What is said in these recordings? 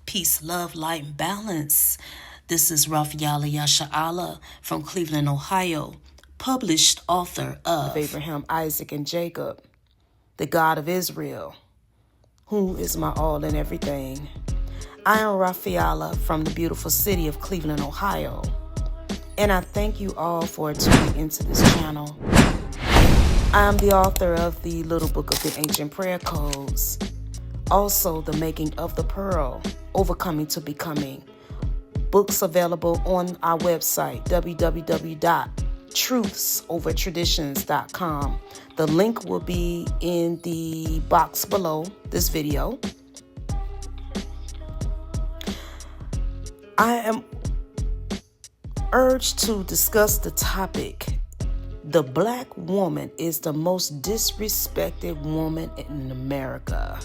Peace, love, light, and balance. This is Raphaala from Cleveland, Ohio, published author of Abraham, Isaac, and Jacob, the God of Israel, who is my all and everything. I am Raphaala from the beautiful city of Cleveland, Ohio, and I thank you all for tuning into this channel. I am the author of the Little Book of the Ancient Prayer Codes, also The Making of the Pearl, Overcoming to Becoming. Books available on our website, www.TruthsOverTraditions.com. The link will be in the box below this video. I am urged to discuss the topic, the Black woman is the most disrespected woman in America.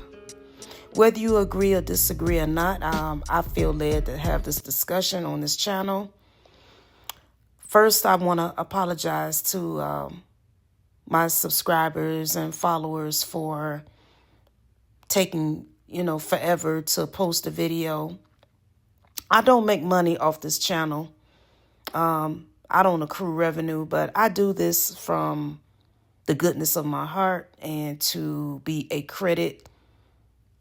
Whether you agree or disagree or not, I feel led to have this discussion on this channel. First, I want to apologize to my subscribers and followers for taking, forever to post a video. I don't make money off this channel. I don't accrue revenue, but I do this from the goodness of my heart and to be a credit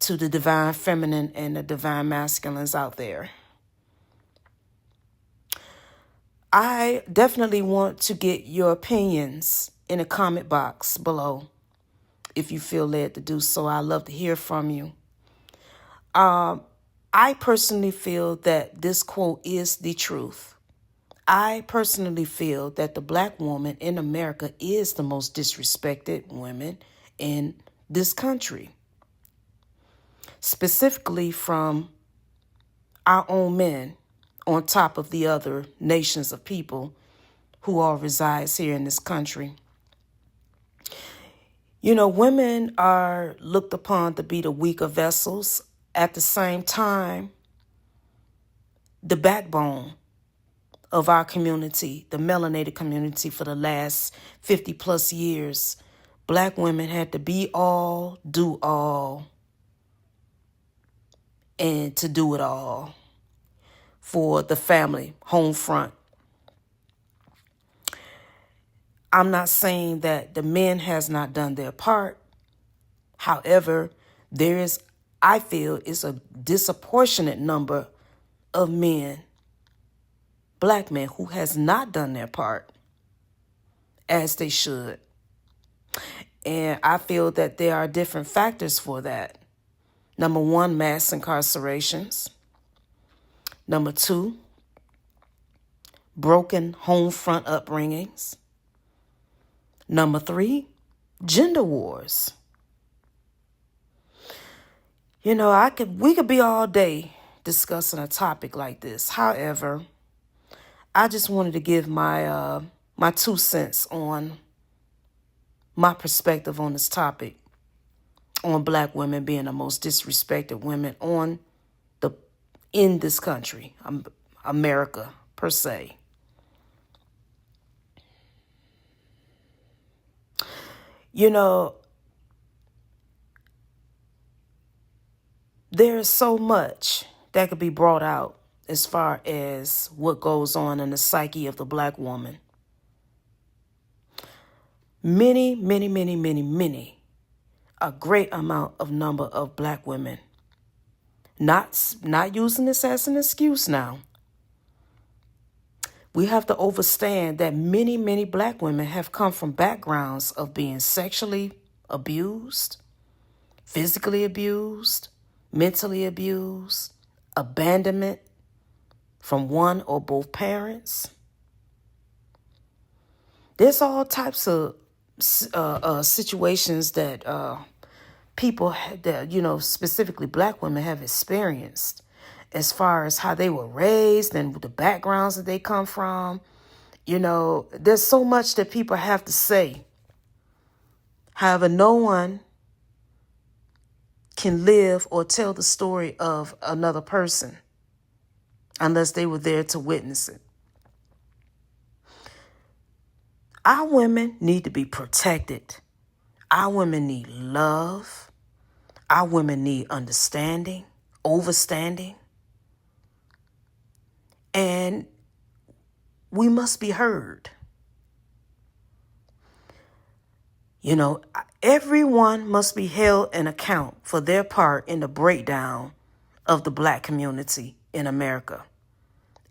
to the divine feminine and the divine masculines out there. I definitely want to get your opinions in the comment box below if you feel led to do so. I love to hear from you. I personally feel that this quote is the truth. I personally feel that the Black woman in America is the most disrespected woman in this country, specifically from our own men on top of the other nations of people who all resides here in this country. Women are looked upon to be the weaker vessels. At the same time, the backbone of our community, the melanated community, for the last 50 plus years, Black women had to be all, do all, and to do it all for the family, home front. I'm not saying that the men has not done their part. However, I feel it's a disproportionate number of men, Black men, who has not done their part as they should. And I feel that there are different factors for that. Number one, mass incarcerations. Number two, broken home front upbringings. Number three, gender wars. We could be all day discussing a topic like this. However, I just wanted to give my 2 cents on my perspective on this topic, on Black women being the most disrespected women in this country, America per se. There is so much that could be brought out as far as what goes on in the psyche of the Black woman. Many, a great amount of number of Black women, not using this as an excuse now. We have to understand that many Black women have come from backgrounds of being sexually abused, physically abused, mentally abused, abandonment from one or both parents. There's all types of situations that people that, specifically Black women, have experienced as far as how they were raised and the backgrounds that they come from. There's so much that people have to say. However, no one can live or tell the story of another person unless they were there to witness it. Our women need to be protected. Our women need love. Our women need understanding, overstanding. and we must be heard. You know, everyone must be held in account for their part in the breakdown of the Black community in America.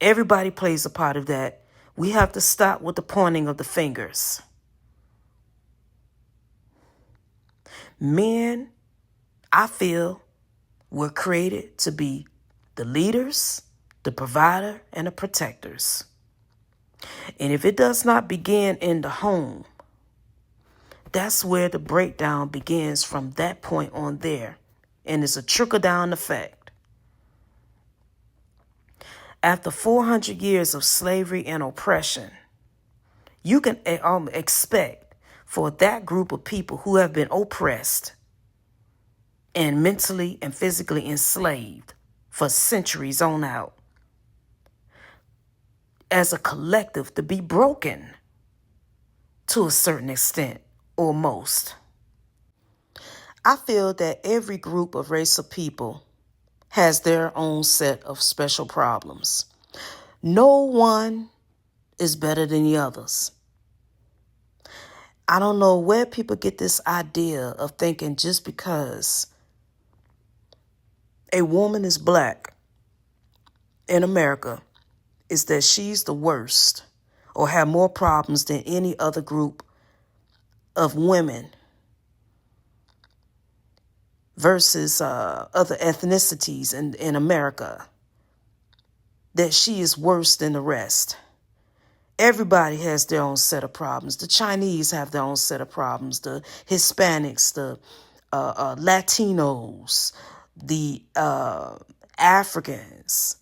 Everybody plays a part of that. We have to stop with the pointing of the fingers. Men, I feel, were created to be the leaders, the provider, and the protectors. And if it does not begin in the home, that's where the breakdown begins from that point on there. And it's a trickle-down effect. After 400 years of slavery and oppression, you can expect for that group of people who have been oppressed and mentally and physically enslaved for centuries on out, as a collective, to be broken to a certain extent or most. I feel that every group of race of people has their own set of special problems. No one is better than the others. I don't know where people get this idea of thinking just because a woman is Black in America is that she's the worst or have more problems than any other group of women versus other ethnicities in America, that she is worse than the rest. Everybody has their own set of problems. The Chinese have their own set of problems. The Hispanics, the Latinos, the Africans,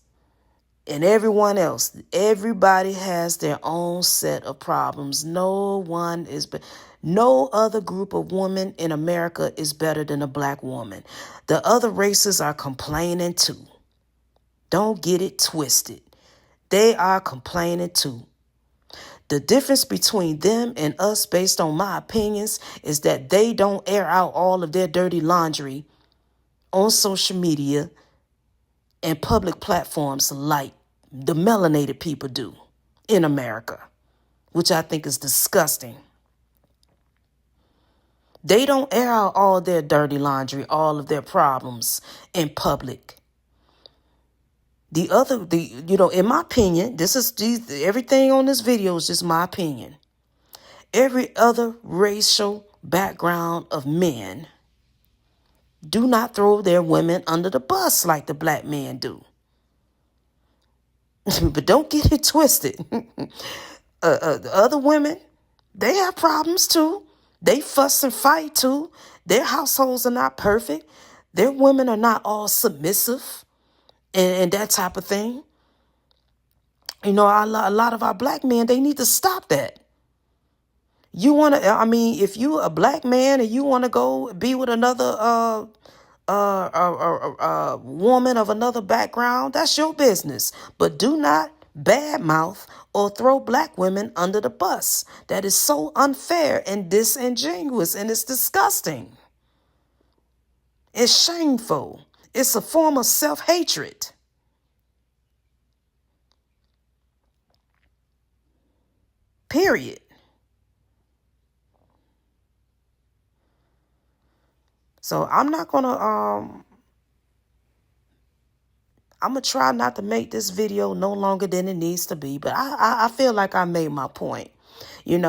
and everyone else. Everybody has their own set of problems. No other group of women in America is better than a Black woman. The other races are complaining too. Don't get it twisted. They are complaining too. The difference between them and us, based on my opinions, is that they don't air out all of their dirty laundry on social media and public platforms like the melanated people do in America, which I think is disgusting. They don't air out all their dirty laundry, all of their problems in public. In my opinion, everything on this video is just my opinion. Every other racial background of men do not throw their women under the bus like the Black men do. But don't get it twisted. The other women, they have problems too. They fuss and fight too. Their households are not perfect. Their women are not all submissive and that type of thing. You know, a lot of our Black men, they need to stop that. If you a Black man and you want to go be with another woman of another background, that's your business. But do not badmouth or throw Black women under the bus. That is so unfair and disingenuous, and it's disgusting. It's shameful. It's a form of self-hatred. Period. So I'm gonna try not to make this video no longer than it needs to be, but I feel like I made my point. When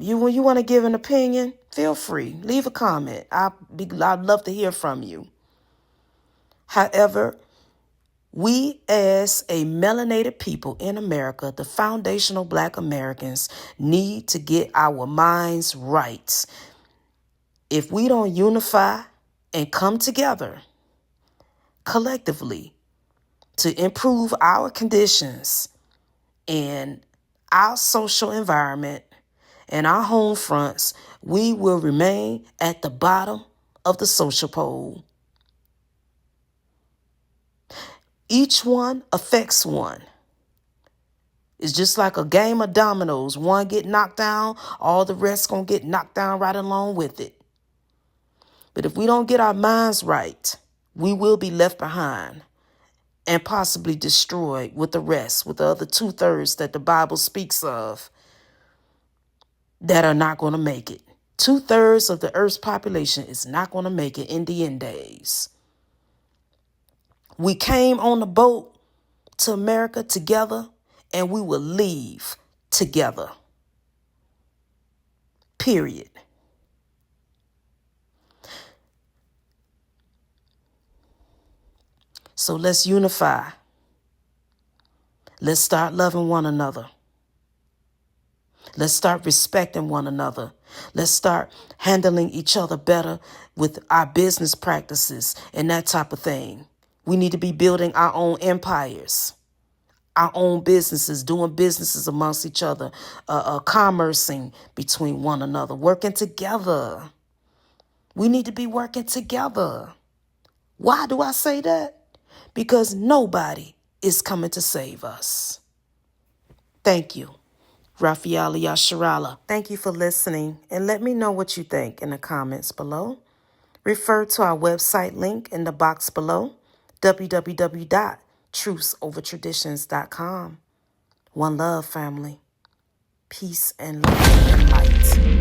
you want to give an opinion, feel free, leave a comment. I'd love to hear from you. However, we as a melanated people in America, the foundational Black Americans, need to get our minds right. If we don't unify and come together collectively to improve our conditions and our social environment and our home fronts, we will remain at the bottom of the social pole. Each one affects one. It's just like a game of dominoes. One get knocked down, all the rest gonna get knocked down right along with it. But if we don't get our minds right, we will be left behind. and possibly destroyed with the rest, with the other 2/3 that the Bible speaks of that are not going to make it. 2/3 of the earth's population is not going to make it in the end days. We came on the boat to America together, and we will leave together. Period. So let's unify. Let's start loving one another. Let's start respecting one another. Let's start handling each other better with our business practices and that type of thing. We need to be building our own empires, our own businesses, doing businesses amongst each other, commercing between one another, working together. We need to be working together. Why do I say that? Because nobody is coming to save us. Thank you. Raphaala Yasharala. Thank you for listening, and let me know what you think in the comments below. Refer to our website link in the box below, www.TruthsOverTraditions.com. One love, family. Peace and love and light.